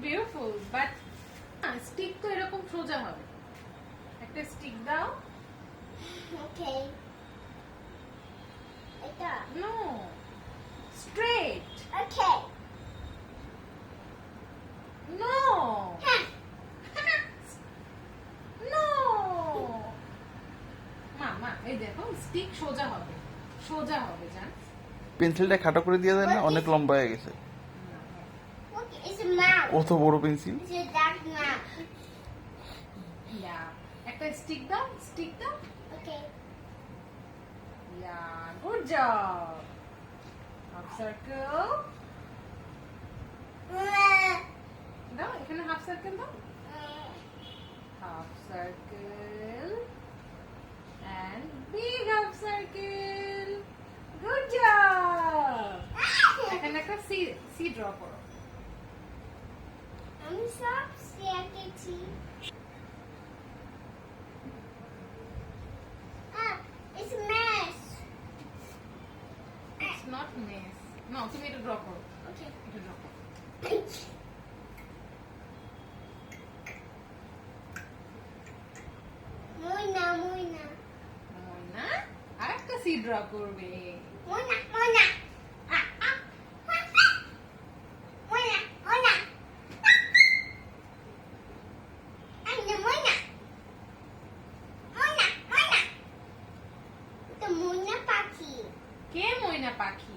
Beautiful but stick তো এরকম সোজা হবে। একটা স্টিক দাও। ওকে এটা no straight. Okay no no মা এই দেখো স্টিক সোজা হবে, সোজা হবে জান। পেন্সিলটা খাটো করে দিয়ে দেন না, অনেক লম্বা হয়ে গেছে। look it's a mouse অত বড় pencil. it's a dark mouse ইয়া একটা স্টিক দাও, স্টিক দাও। okay ইয়া গুড জব। হাফ সার্কেল দাও, এখানে হাফ সার্কেল দাও। Half circle and big half circle. Good job. এখানে একটা সি ড্র করো। আমি সব শিখেছি it's a mess It's not mess. No, তুমি এটা ড্র করো। okay এটা ড্র করো। Moina, Moina. ময়না আরেকটা সি ড্র করবে। Moina, Moina. Moina, Moina. I'm the Moina. Moina, Moina. The Moina Paki. কে ময়না পাখি?